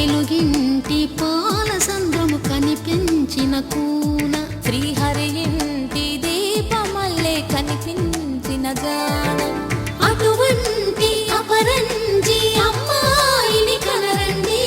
వెలుగింటి పాల సంద్రము కనిపించిన కూన శ్రీహరి ఇంటి దీపమల్లే కనిపించిన జాడ అటువంటి అపరంజి అమ్మాయిని కనరండి.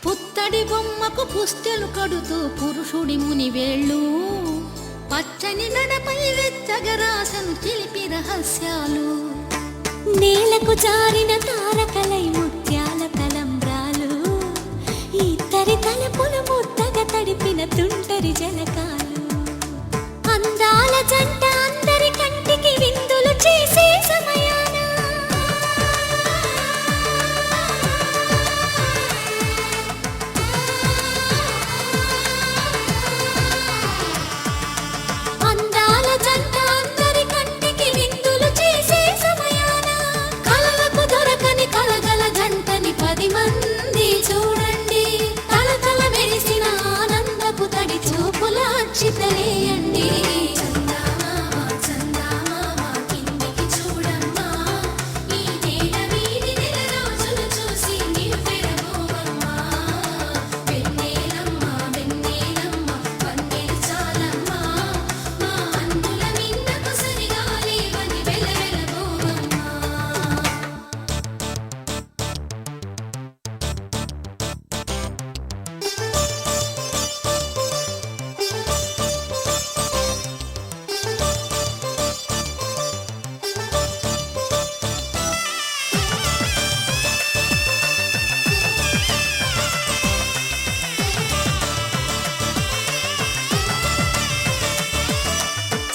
పుత్తడి బొమ్మకు పుస్తెలు కడుతూ పురుషుడి ముని వేళ్ళు పచ్చని నడపై వెచ్చగరాసను చిలిపి రహస్యాలు నేలకు జారిన తారకలై ముత్యాల తలంబ్రాలు ఇద్దరి తలపులు ముద్దగా తడిపిన తుంటరి జలకాలు అందాల జంట అందరి కంటికి విందులు చేసే సమయాన అందాల జంట అందరి కంటికి విందులు చేసే సమయాన కలలకు దొరకని కలగల జంటని 10 మంది చూడండి. తలతల మెరిసిన ఆనందపు తడి చూపుల అచ్చితలేయండి.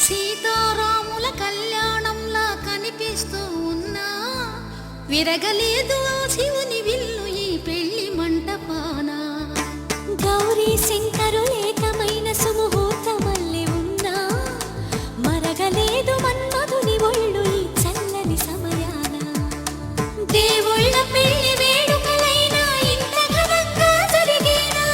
సీతారాముల కళ్యాణంలా కనిపిస్తూ ఉన్నా విరగలేదు ఆ శివుని విల్లు ఈ పెళ్లి మంటపాన. గౌరీ శంకరు ఏకమైన సుముహూర్తమల్లె ఉన్నా మరగలేదు మన్మధుని ఒళ్ళు ఈ చల్లని సమయాన. దేవుళ్ళ పెళ్లి వేడుకలైనా ఇంత ఘనంగా జరిగేనా?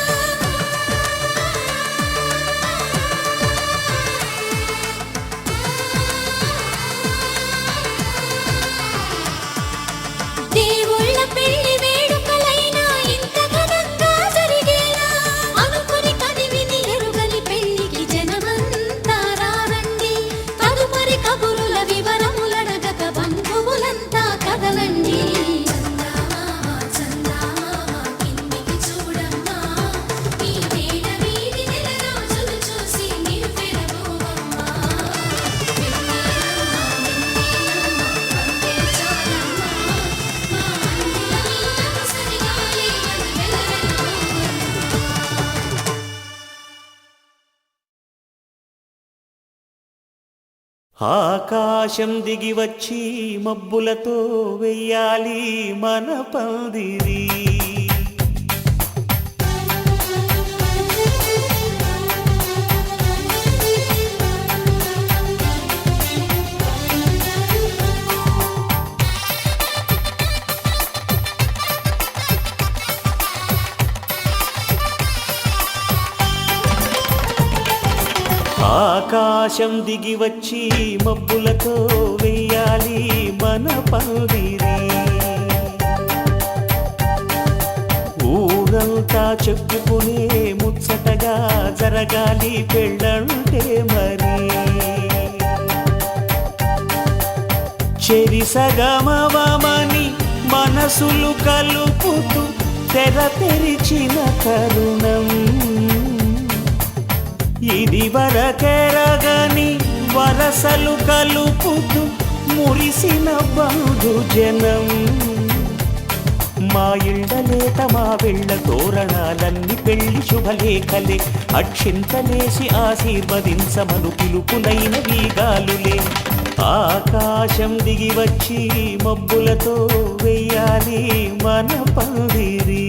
దేవుళ్ళ పెళ్లి వేడుకలైనా ఇంత ఘనంగా జరిగేనా? అనుకుని కదివిని ఎరుగని పెళ్లికి జనమంతా రారండి. తదుపరి కబురుల వివరములడగక బంధువులంతా కదలండి. ఆకాశం దిగి వచ్చి మబ్బులతో వెయ్యాలి మన పందిరి. ఆకాశం దిగి వచ్చి మబ్బులతో వెయ్యాలి మన పందిరి. ఊరంతా చెప్పుకునే ముచ్చటగా జరగాలి పెళ్ళంటే మరి. చెరి సగమవమని మనసులు కలుపుతూ తెర తెరిచిన తరుణం ఇది వరకెరగని వరసలు కలుపుతూ మురిసిన బంధుజనం మా ఇళ్ళలేత మా వెళ్ళ తోరణాలన్నీ పెళ్లి శుభలేఖలే అక్షింతలేసి ఆశీర్వదించమను పిలుపులైన వీగాలులే ఆకాశం దిగి వచ్చి మబ్బులతో వెయ్యాలి మన పందిరి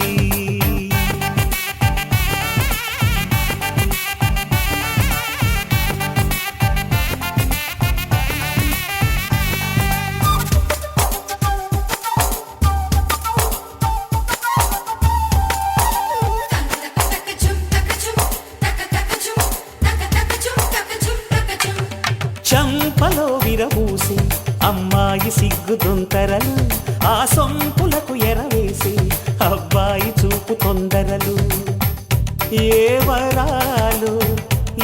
చంపలో విరబూసి అమ్మాయి సిగ్గుదొంతరలు ఆ సొంపులకు ఎరవేసి అబ్బాయి చూపు తొందరలు ఏ వరాలు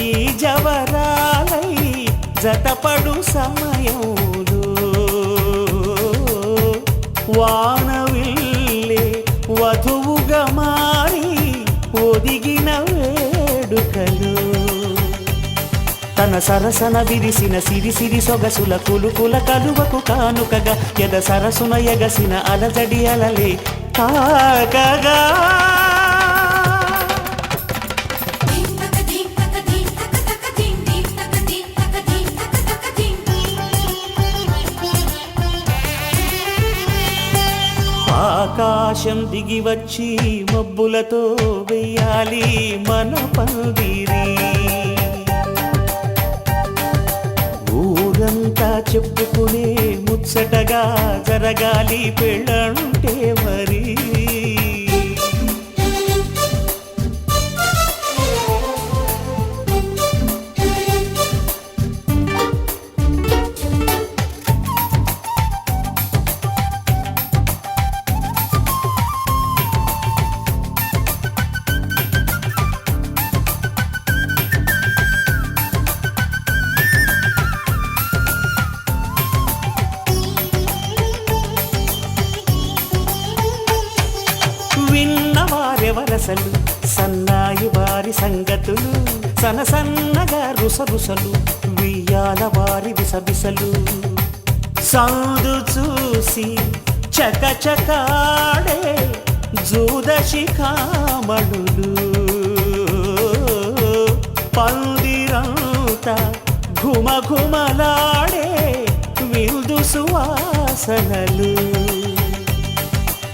ఈ జవరాలై జతపడు సమయంలో వానవిల్లే వధువుగా మారి ఒదిగిన వేడుకలు తన సరసన విరిసిన సిరిసిరి సొగసుల కులుకుల కలువకు కానుకగా ఎద సరసున ఎగసిన అలజడి అలలే కాకగా ఆకాశం దిగి వచ్చి మబ్బులతో వెయ్యాలి మన పందిరి ఊరంతా చెప్పుకునే ముచ్చటగా జరగాలి పెళ్ళంటే మరి విన్నవారెవరసలు సన్నాయి వారి సంగతులు సనసన్నగా రుసరుసలు వియ్యాల వారి విసబిసలు సౌదు చూసి చకచకాడే జూదశిఖామణులు పందిరంతా ఘుమఘుమలాడే విందు సువాసనలు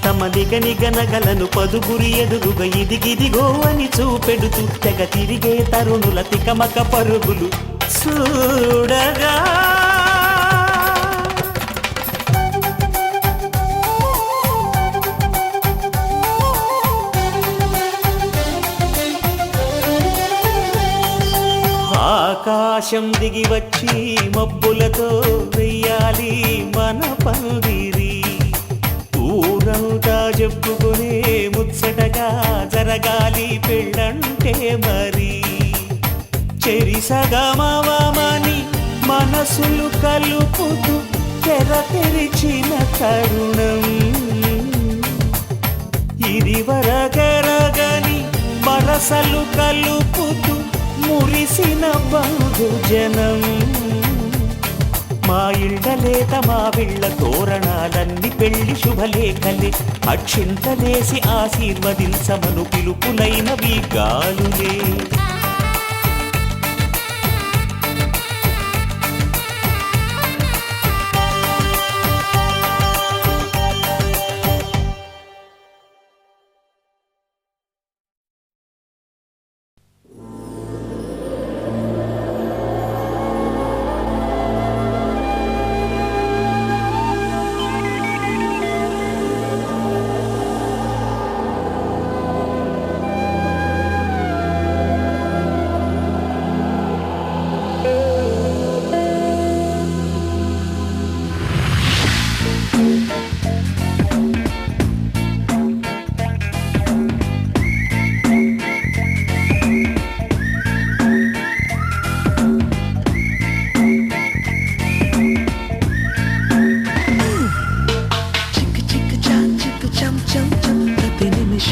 తమ నిగనిగనగలను పదుగురి ఎదురుగా ఇదిగిదిగో అని చూపెడుతూ తెగ తిరిగే తరుణుల తికమక పరుగులు చూడగా ఆకాశం దిగి వచ్చి మబ్బులతో వెయ్యాలి మన పందిరి ఊరంతా చెప్పుకునే ముచ్చటగా జరగాలి పెళ్ళంటే మరి చెరిసగమవమని మనసులు కలుపుతూ తెర తెరిచిన తరుణం ఇది వరకెరగని వరసలు కలుపుతూ మురిసిన బంధుజనం మా ఇళ్ళలేత మా వీళ్ళ తోరణాలన్నీ పెళ్లి శుభలేఖలే అక్షింతలేసి ఆశీర్వదించమను పిలుపులైనవి గాలులే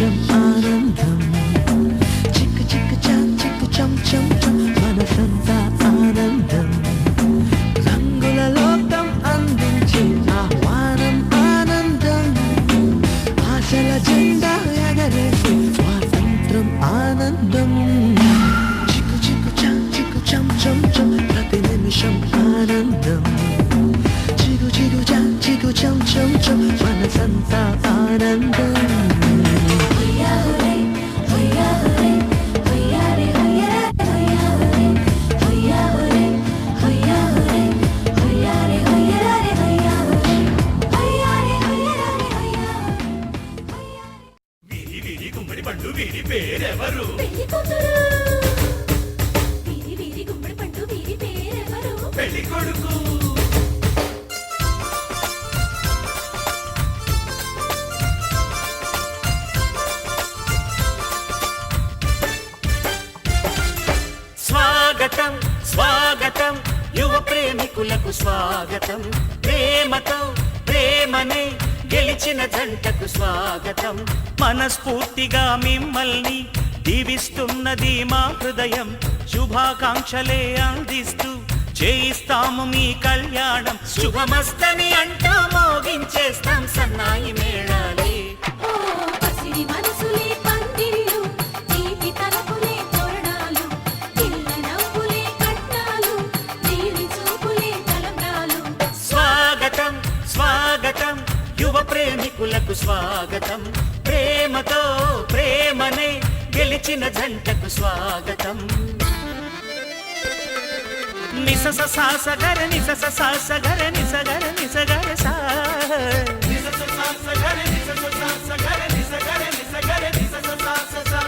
నిమిషం ఆనందం చిక్కు చిక్కు చాం చిక్కు చం చం చం మనసంతా ఆనందం రంగుల లోకం అందించే ఆహ్వానం ఆనందం ఆశల జెండా ఎగరేసే స్వాతంత్రం ఆనందం చిక్కు చిక్కు చాం చిక్కు చం చం చం ప్రతి నిమిషం ఆనందం చిగు చిగు చాం చిగు చం చం చం మనసంతా ఆనందం స్వాగతం స్వాగతం యువ ప్రేమికులకు స్వాగతం ప్రేమతో ప్రేమనే గెలిచిన జంటకు స్వాగతం మనస్ఫూర్తిగా మిమ్మల్ని దీవిస్తున్నది మా హృదయం శుభాకాంక్షలే అందిస్తూ చేయిస్తాము మీ కళ్యాణం శుభమస్తని అంటూ మోగించేస్తాం సన్నాయి మేళాలే పసిడి మనసులే పందిళ్ళు తీపి తలపులే తోరణాలు పిల్ల నవ్వులే కట్నాలు నీలి చూపులే తలంబ్రాలు స్వాగతం స్వాగతం యువ ప్రేమికులకు స్వాగతం ప్రేమతో ప్రేమనే గెలిచిన జంటకు స్వాగతం నిసస సాసగర నిసస సాసగర నిసగర నిసగర సా నిసస సాసగర నిసస సాసగర నిసగర నిసగర నిసస సాస సా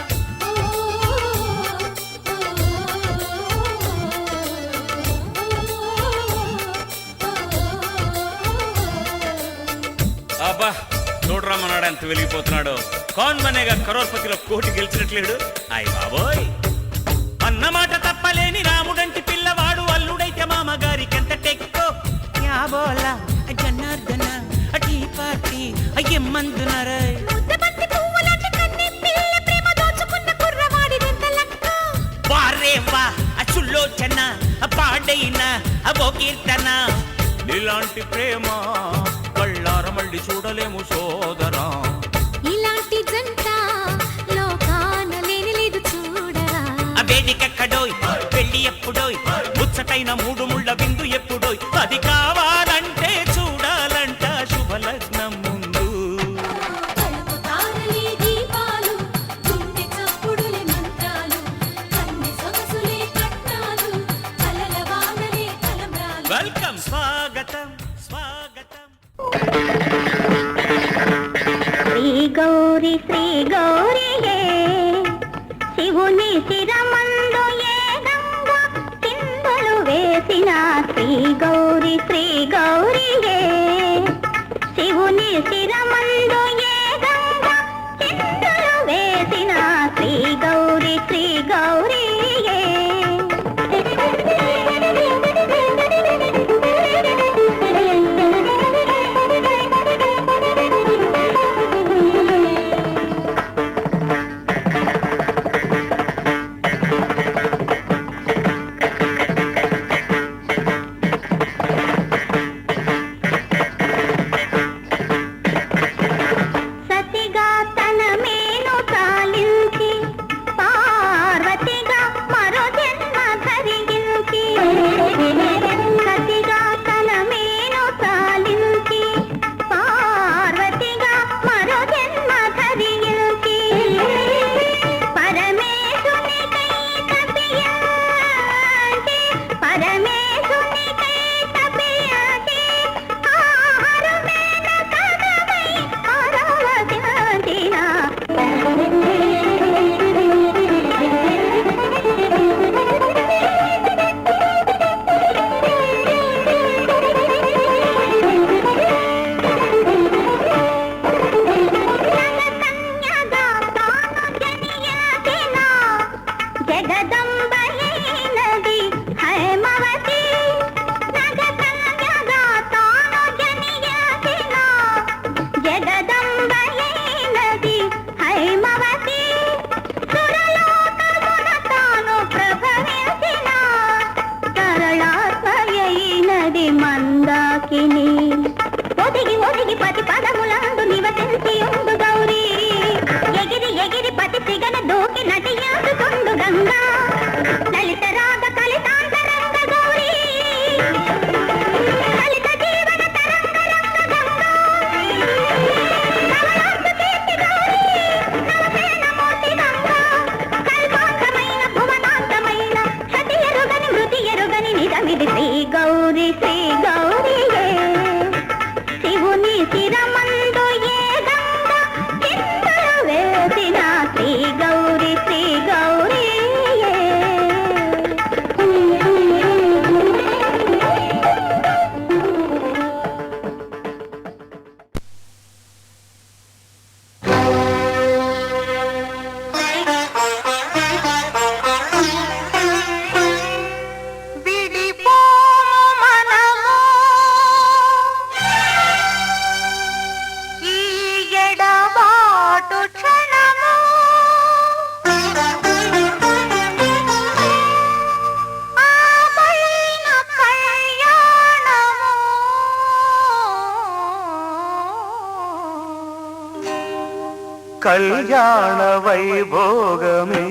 అబ్బా చూడరమ్మన్నాడు ఎంత వెలిగిపోతున్నాడు కౌన్ బనేగా కరోర్పతిలో కోటి గెలిచినట్లేడు అయ్ బాబోయ్ అన్నమాట తప్పలేని రాముడంటి పిల్లవాడు అల్లుడైతే మామగారికి ఎంత టెక్కో యాబోలా జనార్దన అటీ పార్టీ అయ్యమ్మందునరై ముద్దబంతి పువ్వులాంటి కన్నె పిల్ల ప్రేమ దోచుకున్న కుర్రవాడిదెంత లక్క వారే వా అచుల్లోచన పాడైన అవో కీర్తన ఇలాంటి ప్రేమ కళ్ళార మళ్ళీ చూడలేము సోదరా ఇలాంటి జంట లోకాన లేని లేదు చూడరా వేదికెక్కడోయ్ పెళ్లి ఎప్పుడోయ్ ముచ్చటైన మూడు ముళ్ళ విందు ఎప్పుడోయ్ అది కావాలంటే చూడాలంట శుభలగ్నం ముందు తలుపు తారలే దీపాలు గుండె చప్పుడులే మంత్రాలు కన్నె సొగసులే కట్నాలు కలల వానలే తలంబ్రాలు వెల్కమ్ స్వాగతం స్వాగతం శ్రీ గౌరీయే శివుని శిరమందు ఏ గంగ కిందలు వేసిన శ్రీ గౌరీయే శివుని శిరమందు ఏ గంగ కిందలు వేసిన శ్రీ గౌరీయే కళ్యాణ వైభోగమే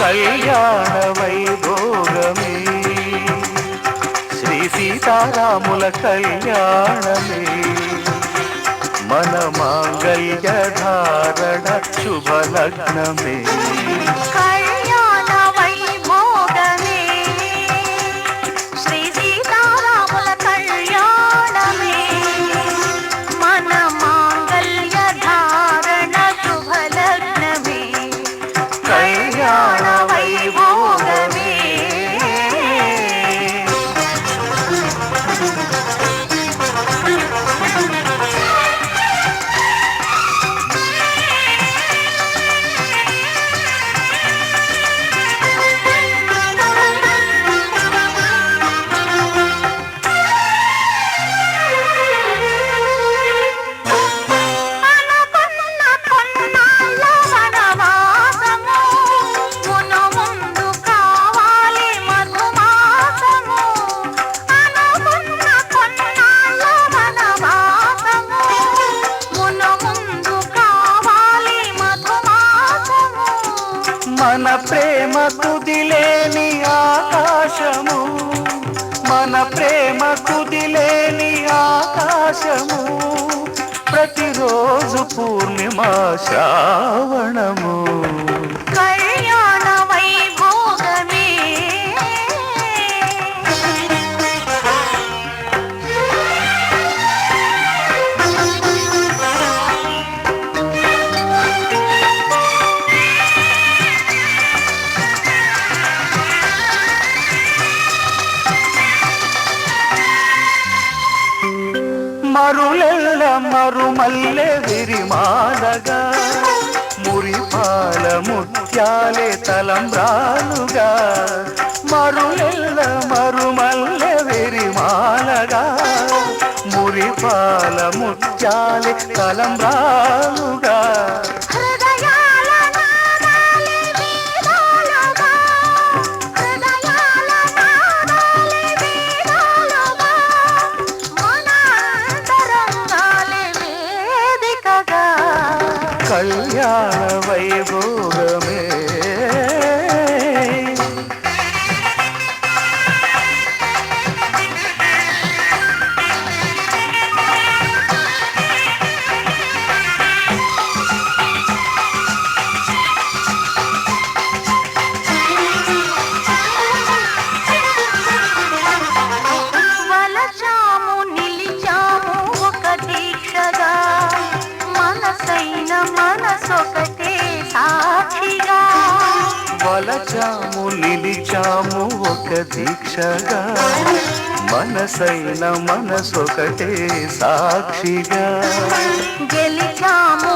కళ్యాణ వైభోగమే శ్రీ సీతారాముల కళ్యాణమే మన మాంగళ్య ధారణ శుభలగ్నమే కళ్యాణ వైభోగమే శ్రీ సీతారాముల కళ్యాణమే మన మాంగళ్య ధారణ శుభలగ్నమే కళ్యాణ వైభోగమే అనుకున్న కొన్నాళ్ళ వనవాసము మును ముందు కావాలి మధుమాసము అనుకున్న కొన్నాళ్ళ వనవాసము మును ముందు కావాలి మధుమాసము మన ప్రేమ కుదిలేని ఆకాశము మన ప్రేమ కుదిలేని ఆకాశము ప్రతిరోజు పూర్ణిమ శ్రావణము కళ్యాణ వైభోగమే మరులెల్ల మరుమల్లె విరిమాలగా మురిపాల ముత్యాలే తలంబ్రాలుగా మరులెల్ల మరుమల్లె విరిమాలగా మురిపాల ముత్యాలే తలంబ్రాలుగా హృదయాల నాదాలే వేదాలుగా హృదయాల నాదాలే వేదాలుగా మన అంతరంగాలే వేదికగా కళ్యాణ వైభోగమే వలచాము నిలిచాము ఒక దీక్షగా మనసైన మనసొకటే సాక్షిగా వలచాము నిలిచాము ఒక దీక్షగా మనసైన మనసొకటే సాక్షిగా గెలిచాము